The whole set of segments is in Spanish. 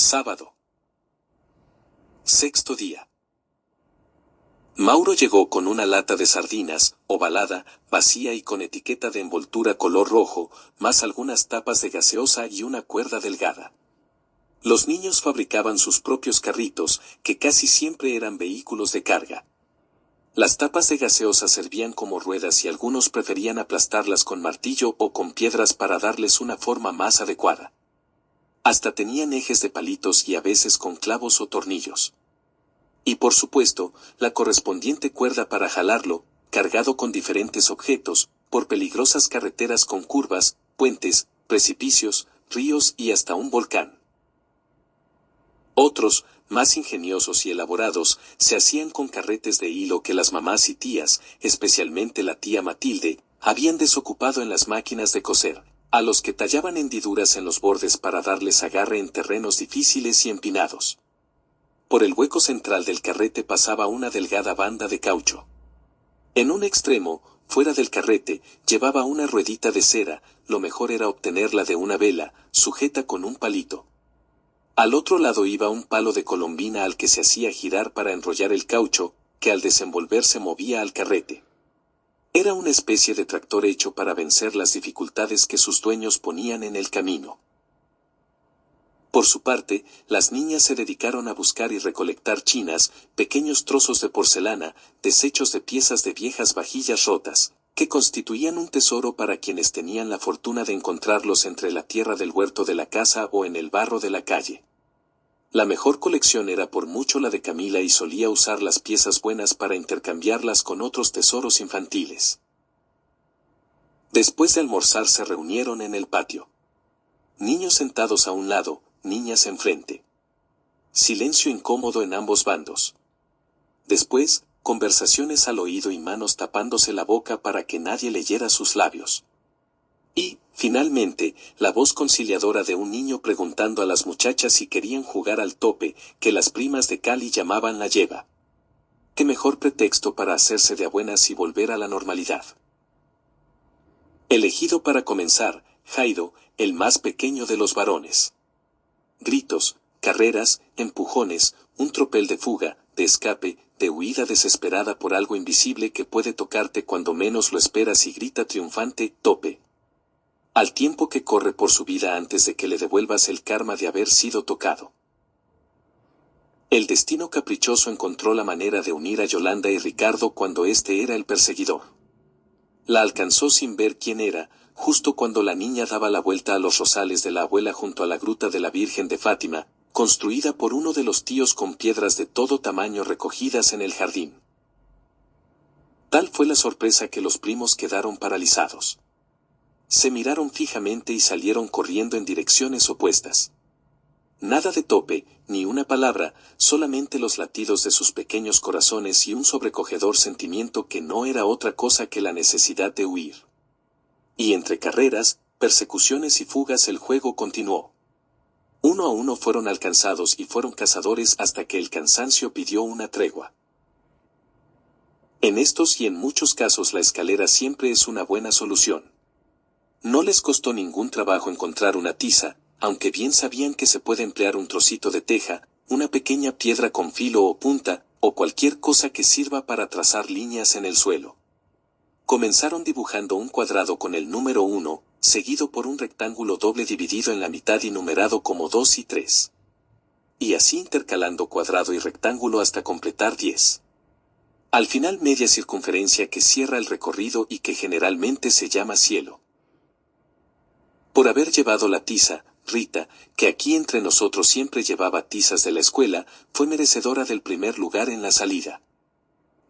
Sábado. Sexto día. Mauro llegó con una lata de sardinas, ovalada, vacía y con etiqueta de envoltura color rojo, más algunas tapas de gaseosa y una cuerda delgada. Los niños fabricaban sus propios carritos, que casi siempre eran vehículos de carga. Las tapas de gaseosa servían como ruedas y algunos preferían aplastarlas con martillo o con piedras para darles una forma más adecuada. Hasta tenían ejes de palitos y a veces con clavos o tornillos. Y por supuesto, la correspondiente cuerda para jalarlo, cargado con diferentes objetos, por peligrosas carreteras con curvas, puentes, precipicios, ríos y hasta un volcán. Otros, más ingeniosos y elaborados, se hacían con carretes de hilo que las mamás y tías, especialmente la tía Matilde, habían desocupado en las máquinas de coser, a los que tallaban hendiduras en los bordes para darles agarre en terrenos difíciles y empinados. Por el hueco central del carrete pasaba una delgada banda de caucho. En un extremo, fuera del carrete, llevaba una ruedita de cera, lo mejor era obtenerla de una vela, sujeta con un palito. Al otro lado iba un palo de colombina al que se hacía girar para enrollar el caucho, que al desenvolverse movía al carrete. Era una especie de tractor hecho para vencer las dificultades que sus dueños ponían en el camino. Por su parte, las niñas se dedicaron a buscar y recolectar chinas, pequeños trozos de porcelana, desechos de piezas de viejas vajillas rotas, que constituían un tesoro para quienes tenían la fortuna de encontrarlos entre la tierra del huerto de la casa o en el barro de la calle. La mejor colección era por mucho la de Camila y solía usar las piezas buenas para intercambiarlas con otros tesoros infantiles. Después de almorzar se reunieron en el patio. Niños sentados a un lado, niñas enfrente. Silencio incómodo en ambos bandos. Después, conversaciones al oído y manos tapándose la boca para que nadie leyera sus labios. Y, finalmente, la voz conciliadora de un niño preguntando a las muchachas si querían jugar al tope, que las primas de Cali llamaban la lleva. ¿Qué mejor pretexto para hacerse de a buenas y volver a la normalidad? Elegido para comenzar, Jairo, el más pequeño de los varones. Gritos, carreras, empujones, un tropel de fuga, de escape, de huida desesperada por algo invisible que puede tocarte cuando menos lo esperas y grita triunfante, tope. Al tiempo que corre por su vida antes de que le devuelvas el karma de haber sido tocado. El destino caprichoso encontró la manera de unir a Yolanda y Ricardo cuando este era el perseguidor. La alcanzó sin ver quién era, justo cuando la niña daba la vuelta a los rosales de la abuela junto a la gruta de la Virgen de Fátima, construida por uno de los tíos con piedras de todo tamaño recogidas en el jardín. Tal fue la sorpresa que los primos quedaron paralizados. Se miraron fijamente y salieron corriendo en direcciones opuestas. Nada de tope, ni una palabra, solamente los latidos de sus pequeños corazones y un sobrecogedor sentimiento que no era otra cosa que la necesidad de huir. Y entre carreras, persecuciones y fugas el juego continuó. Uno a uno fueron alcanzados y fueron cazadores hasta que el cansancio pidió una tregua. En estos y en muchos casos la escalera siempre es una buena solución. No les costó ningún trabajo encontrar una tiza, aunque bien sabían que se puede emplear un trocito de teja, una pequeña piedra con filo o punta, o cualquier cosa que sirva para trazar líneas en el suelo. Comenzaron dibujando un cuadrado con el número 1, seguido por un rectángulo doble dividido en la mitad y numerado como 2 y 3. Y así intercalando cuadrado y rectángulo hasta completar 10. Al final media circunferencia que cierra el recorrido y que generalmente se llama cielo. Por haber llevado la tiza, Rita, que aquí entre nosotros siempre llevaba tizas de la escuela, fue merecedora del primer lugar en la salida.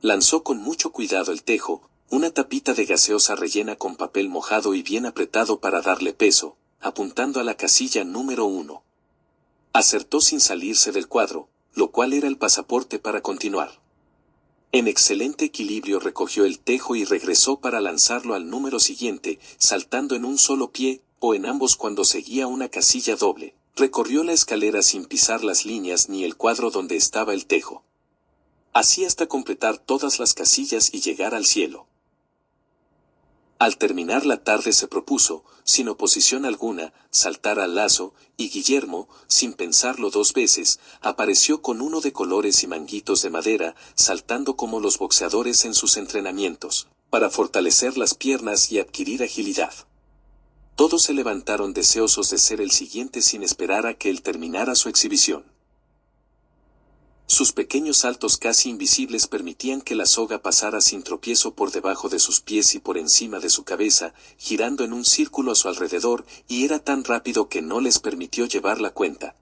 Lanzó con mucho cuidado el tejo, una tapita de gaseosa rellena con papel mojado y bien apretado para darle peso, apuntando a la casilla número 1. Acertó sin salirse del cuadro, lo cual era el pasaporte para continuar. En excelente equilibrio recogió el tejo y regresó para lanzarlo al número siguiente, saltando en un solo pie, o en ambos cuando seguía una casilla doble. Recorrió la escalera sin pisar las líneas ni el cuadro donde estaba el tejo. Así hasta completar todas las casillas y llegar al cielo. Al terminar la tarde se propuso, sin oposición alguna, saltar al lazo, y Guillermo, sin pensarlo dos veces, apareció con uno de colores y manguitos de madera, saltando como los boxeadores en sus entrenamientos, para fortalecer las piernas y adquirir agilidad. Todos se levantaron deseosos de ser el siguiente sin esperar a que él terminara su exhibición. Sus pequeños saltos casi invisibles permitían que la soga pasara sin tropiezo por debajo de sus pies y por encima de su cabeza, girando en un círculo a su alrededor, y era tan rápido que no les permitió llevar la cuenta.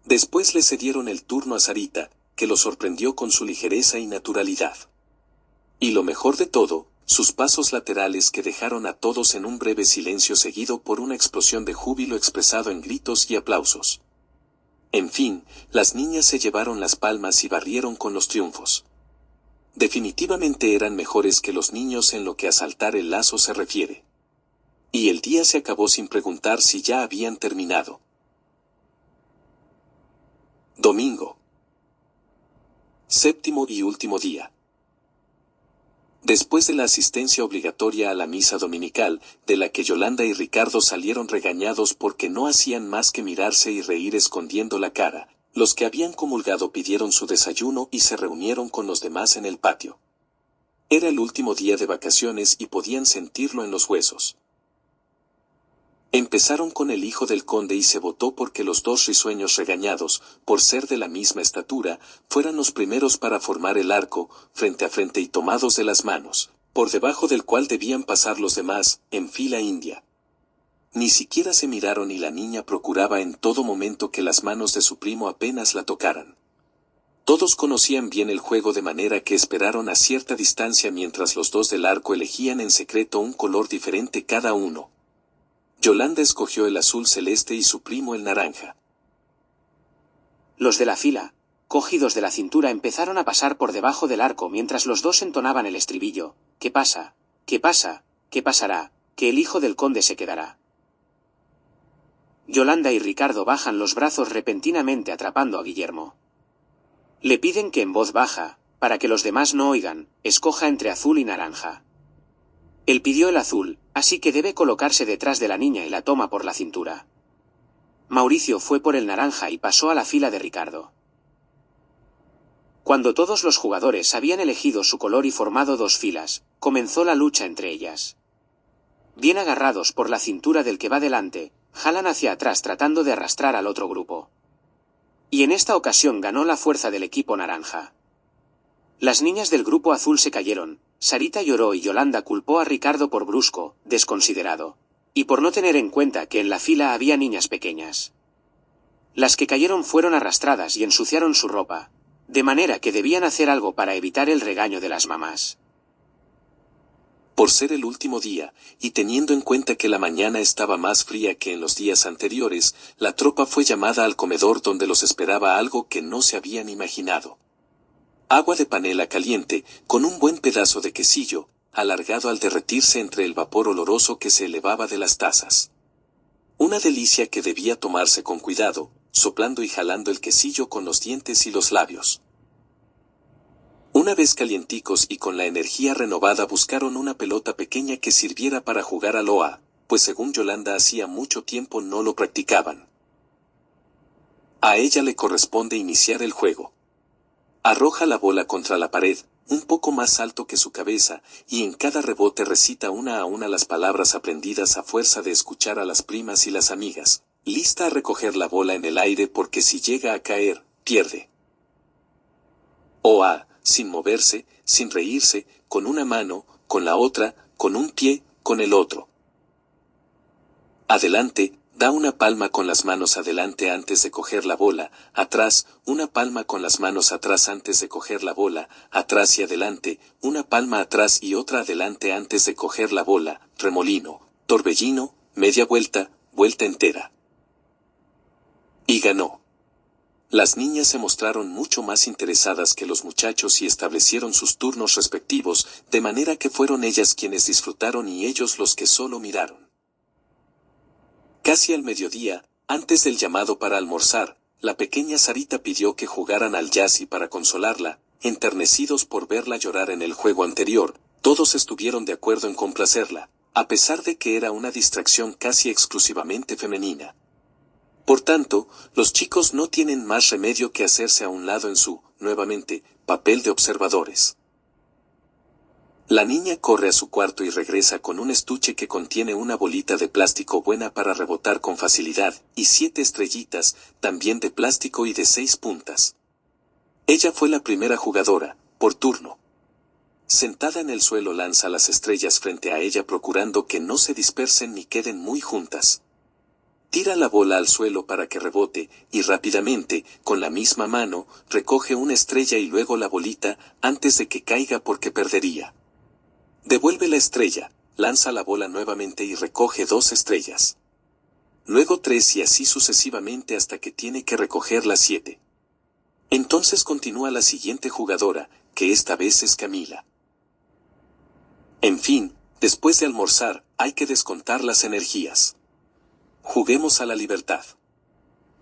Después le cedieron el turno a Sarita, que lo sorprendió con su ligereza y naturalidad. Y lo mejor de todo, sus pasos laterales que dejaron a todos en un breve silencio seguido por una explosión de júbilo expresado en gritos y aplausos. En fin, las niñas se llevaron las palmas y barrieron con los triunfos. Definitivamente eran mejores que los niños en lo que a saltar el lazo se refiere. Y el día se acabó sin preguntar si ya habían terminado. Domingo. Séptimo y último día. Después de la asistencia obligatoria a la misa dominical, de la que Yolanda y Ricardo salieron regañados porque no hacían más que mirarse y reír escondiendo la cara, los que habían comulgado pidieron su desayuno y se reunieron con los demás en el patio. Era el último día de vacaciones y podían sentirlo en los huesos. Empezaron con el hijo del conde y se votó porque los dos risueños regañados, por ser de la misma estatura, fueran los primeros para formar el arco, frente a frente y tomados de las manos, por debajo del cual debían pasar los demás, en fila india. Ni siquiera se miraron y la niña procuraba en todo momento que las manos de su primo apenas la tocaran. Todos conocían bien el juego de manera que esperaron a cierta distancia mientras los dos del arco elegían en secreto un color diferente cada uno. Yolanda escogió el azul celeste y su primo el naranja. Los de la fila, cogidos de la cintura, empezaron a pasar por debajo del arco mientras los dos entonaban el estribillo. ¿Qué pasa? ¿Qué pasa? ¿Qué pasará? Que el hijo del conde se quedará. Yolanda y Ricardo bajan los brazos repentinamente atrapando a Guillermo. Le piden que en voz baja, para que los demás no oigan, escoja entre azul y naranja. Él pidió el azul, así que debe colocarse detrás de la niña y la toma por la cintura. Mauricio fue por el naranja y pasó a la fila de Ricardo. Cuando todos los jugadores habían elegido su color y formado dos filas, comenzó la lucha entre ellas. Bien agarrados por la cintura del que va delante, jalan hacia atrás tratando de arrastrar al otro grupo. Y en esta ocasión ganó la fuerza del equipo naranja. Las niñas del grupo azul se cayeron. Sarita lloró y Yolanda culpó a Ricardo por brusco, desconsiderado, y por no tener en cuenta que en la fila había niñas pequeñas. Las que cayeron fueron arrastradas y ensuciaron su ropa, de manera que debían hacer algo para evitar el regaño de las mamás. Por ser el último día, y teniendo en cuenta que la mañana estaba más fría que en los días anteriores, la tropa fue llamada al comedor donde los esperaba algo que no se habían imaginado. Agua de panela caliente, con un buen pedazo de quesillo, alargado al derretirse entre el vapor oloroso que se elevaba de las tazas. Una delicia que debía tomarse con cuidado, soplando y jalando el quesillo con los dientes y los labios. Una vez calienticos y con la energía renovada buscaron una pelota pequeña que sirviera para jugar a loa, pues según Yolanda hacía mucho tiempo no lo practicaban. A ella le corresponde iniciar el juego. Arroja la bola contra la pared, un poco más alto que su cabeza, y en cada rebote recita una a una las palabras aprendidas a fuerza de escuchar a las primas y las amigas, lista a recoger la bola en el aire porque si llega a caer, pierde. O A, sin moverse, sin reírse, con una mano, con la otra, con un pie, con el otro. Adelante, da una palma con las manos adelante antes de coger la bola, atrás, una palma con las manos atrás antes de coger la bola, atrás y adelante, una palma atrás y otra adelante antes de coger la bola, remolino, torbellino, media vuelta, vuelta entera. Y ganó. Las niñas se mostraron mucho más interesadas que los muchachos y establecieron sus turnos respectivos, de manera que fueron ellas quienes disfrutaron y ellos los que solo miraron. Casi al mediodía, antes del llamado para almorzar, la pequeña Sarita pidió que jugaran al jazz y para consolarla, enternecidos por verla llorar en el juego anterior, todos estuvieron de acuerdo en complacerla, a pesar de que era una distracción casi exclusivamente femenina. Por tanto, los chicos no tienen más remedio que hacerse a un lado en su, nuevamente, papel de observadores. La niña corre a su cuarto y regresa con un estuche que contiene una bolita de plástico buena para rebotar con facilidad, y 7 estrellitas, también de plástico y de 6 puntas. Ella fue la primera jugadora, por turno. Sentada en el suelo lanza las estrellas frente a ella procurando que no se dispersen ni queden muy juntas. Tira la bola al suelo para que rebote, y rápidamente, con la misma mano, recoge una estrella y luego la bolita, antes de que caiga porque perdería. Devuelve la estrella, lanza la bola nuevamente y recoge 2 estrellas. Luego 3 y así sucesivamente hasta que tiene que recoger las 7. Entonces continúa la siguiente jugadora, que esta vez es Camila. En fin, después de almorzar, hay que descontar las energías. Juguemos a la libertad.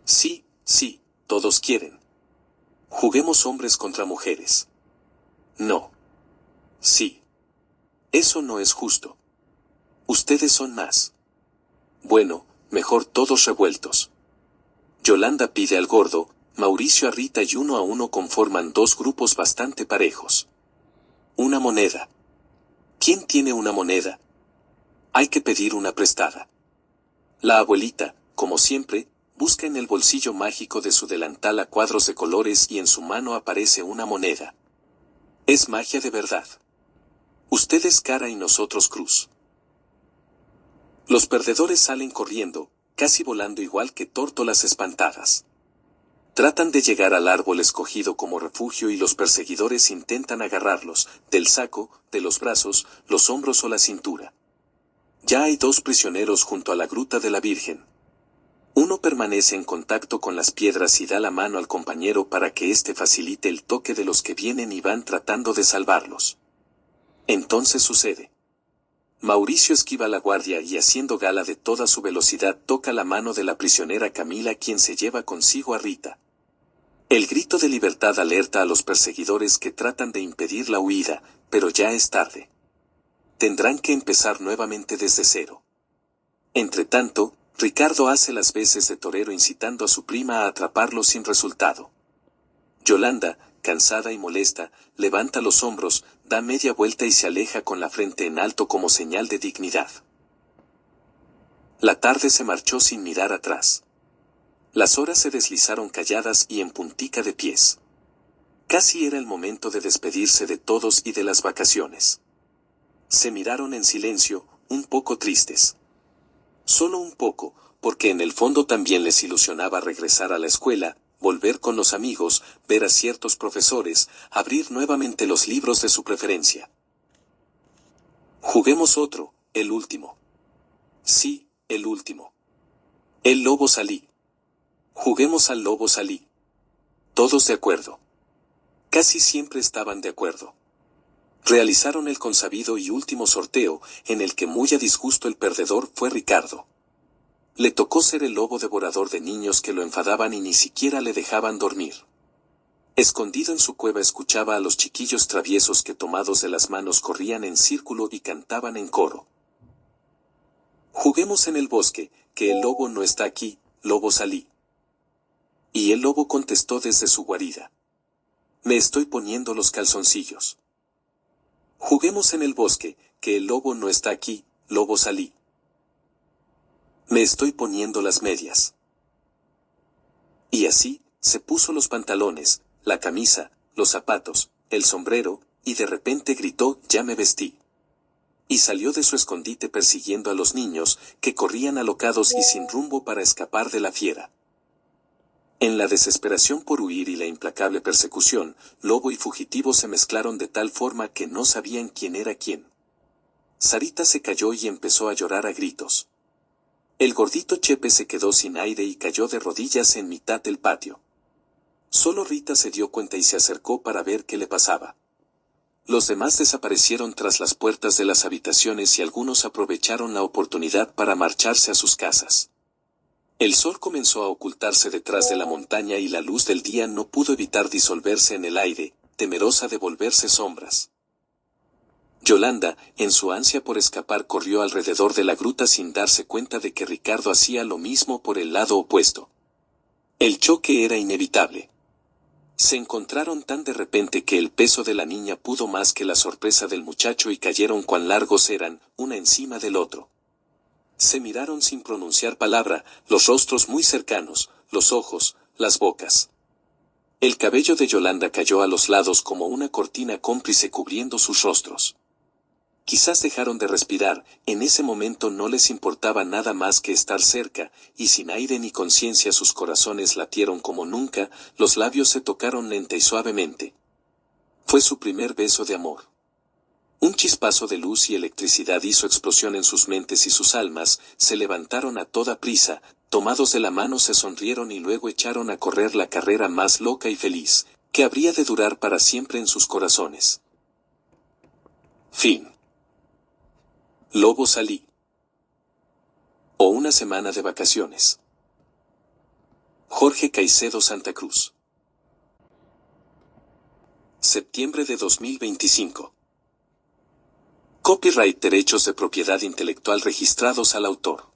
Sí, sí, todos quieren. Juguemos hombres contra mujeres. No. Sí. Eso no es justo. Ustedes son más. Bueno, mejor todos revueltos. Yolanda pide al gordo, Mauricio a Rita y 1 a 1 conforman 2 grupos bastante parejos. Una moneda. ¿Quién tiene una moneda? Hay que pedir una prestada. La abuelita, como siempre, busca en el bolsillo mágico de su delantal a cuadros de colores y en su mano aparece una moneda. Es magia de verdad. Ustedes cara y nosotros cruz. Los perdedores salen corriendo, casi volando igual que tórtolas espantadas. Tratan de llegar al árbol escogido como refugio y los perseguidores intentan agarrarlos, del saco, de los brazos, los hombros o la cintura. Ya hay 2 prisioneros junto a la gruta de la Virgen. Uno permanece en contacto con las piedras y da la mano al compañero para que éste facilite el toque de los que vienen y van tratando de salvarlos. Entonces sucede. Mauricio esquiva la guardia y haciendo gala de toda su velocidad toca la mano de la prisionera Camila quien se lleva consigo a Rita. El grito de libertad alerta a los perseguidores que tratan de impedir la huida, pero ya es tarde. Tendrán que empezar nuevamente desde cero. Entretanto, Ricardo hace las veces de torero incitando a su prima a atraparlo sin resultado. Yolanda, cansada y molesta, levanta los hombros, da media vuelta y se aleja con la frente en alto como señal de dignidad. La tarde se marchó sin mirar atrás. Las horas se deslizaron calladas y en puntica de pies. Casi era el momento de despedirse de todos y de las vacaciones. Se miraron en silencio, un poco tristes. Solo un poco, porque en el fondo también les ilusionaba regresar a la escuela, volver con los amigos, ver a ciertos profesores, abrir nuevamente los libros de su preferencia. Juguemos otro, el último. Sí, el último. El lobo salí. Juguemos al lobo salí. Todos de acuerdo. Casi siempre estaban de acuerdo. Realizaron el consabido y último sorteo, en el que muy a disgusto el perdedor fue Ricardo. Le tocó ser el lobo devorador de niños que lo enfadaban y ni siquiera le dejaban dormir. Escondido en su cueva escuchaba a los chiquillos traviesos que tomados de las manos corrían en círculo y cantaban en coro. Juguemos en el bosque, que el lobo no está aquí, lobo salí. Y el lobo contestó desde su guarida. Me estoy poniendo los calzoncillos. Juguemos en el bosque, que el lobo no está aquí, lobo salí. Me estoy poniendo las medias. Y así, se puso los pantalones, la camisa, los zapatos, el sombrero, y de repente gritó, ya me vestí. Y salió de su escondite persiguiendo a los niños, que corrían alocados y sin rumbo para escapar de la fiera. En la desesperación por huir y la implacable persecución, lobo y fugitivo se mezclaron de tal forma que no sabían quién era quién. Sarita se cayó y empezó a llorar a gritos. El gordito Chepe se quedó sin aire y cayó de rodillas en mitad del patio. Solo Rita se dio cuenta y se acercó para ver qué le pasaba. Los demás desaparecieron tras las puertas de las habitaciones y algunos aprovecharon la oportunidad para marcharse a sus casas. El sol comenzó a ocultarse detrás de la montaña y la luz del día no pudo evitar disolverse en el aire, temerosa de volverse sombras. Yolanda, en su ansia por escapar, corrió alrededor de la gruta sin darse cuenta de que Ricardo hacía lo mismo por el lado opuesto. El choque era inevitable. Se encontraron tan de repente que el peso de la niña pudo más que la sorpresa del muchacho y cayeron cuán largos eran, una encima del otro. Se miraron sin pronunciar palabra, los rostros muy cercanos, los ojos, las bocas. El cabello de Yolanda cayó a los lados como una cortina cómplice cubriendo sus rostros. Quizás dejaron de respirar, en ese momento no les importaba nada más que estar cerca, y sin aire ni conciencia sus corazones latieron como nunca, los labios se tocaron lenta y suavemente. Fue su primer beso de amor. Un chispazo de luz y electricidad hizo explosión en sus mentes y sus almas, se levantaron a toda prisa, tomados de la mano se sonrieron y luego echaron a correr la carrera más loca y feliz, que habría de durar para siempre en sus corazones. Fin. Lobo salí. O una semana de vacaciones. Jorge Caicedo Santa Cruz. Septiembre de 2025. Copyright: derechos de propiedad intelectual registrados al autor.